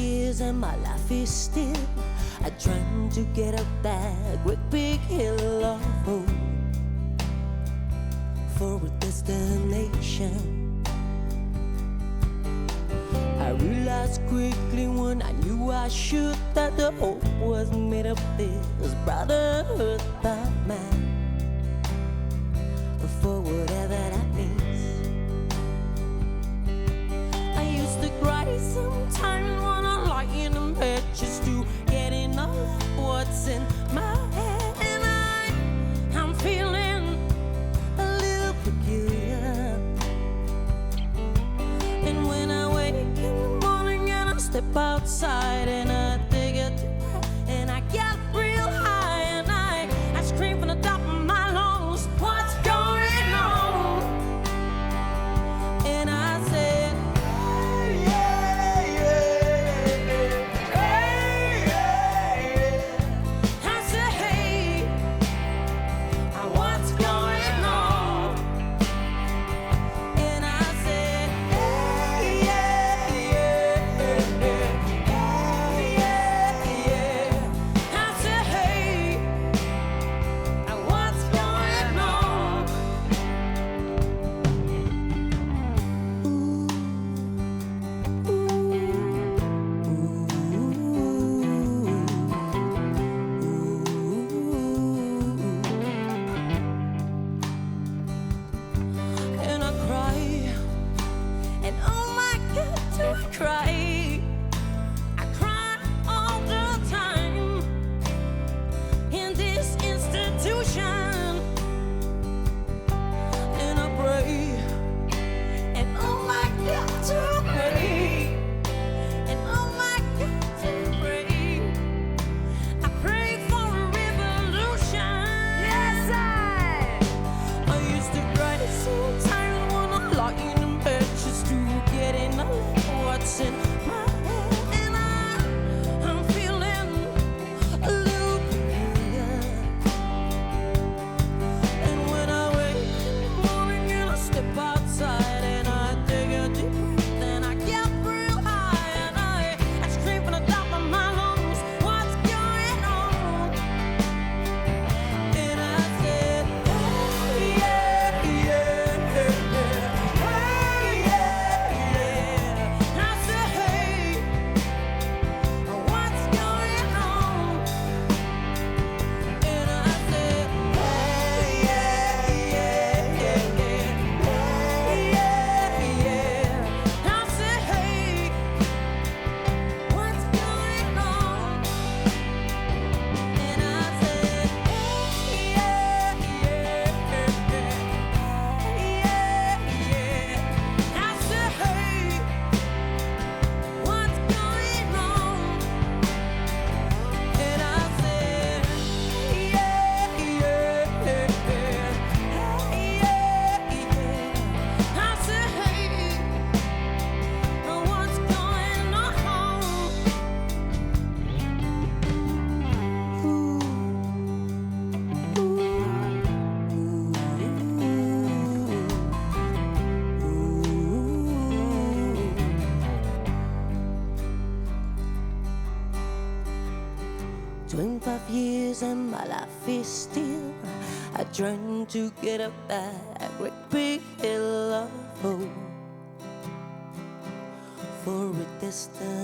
years and my life is still trying to get up that great big hill of hope for a destination. I realized quickly when I knew I should that the hope was made of this brotherhood of man, for whatever that means. I used to cry sometimes when I lie in the bed just to get enough what's in my head, and I'm feeling a little peculiar. And when I wake in the morning and I step outside and I take a deep breath and I get real high and I scream from the top of my lungs, what's going on? And I said, hey, yeah, yeah, hey, yeah, yeah. I said, hey, what's going on? And I said, hey, yeah, yeah, hey, yeah, yeah. I said, hey, what's going on? And I cry, and oh my God, do I cry? I cry all the time in this institution, and I pray, and oh my God, to pray, and oh my God, to pray. I pray for a revolution. Yes, I used to cry sometimes when I lie in bed just to get enough what's in my head, and I'm feeling a little peculiar. And when I wake in the morning and I step outside and I take a deep breath and I get real high and I scream from the top of my lungs, what's going on? And I said, hey, yeah, yeah, hey, yeah, yeah. I said, hey, what's going on? And I said, hey, yeah, yeah, hey, yeah, yeah. I said, hey, what's going on? And I said, hey, yeah, yeah, yeah. I said, hey, what's going on? And I said, yeah, yeah, yeah. I said, hey, what's going on? 25 years and my life is still trying to get up that great big hill of hope for a destination.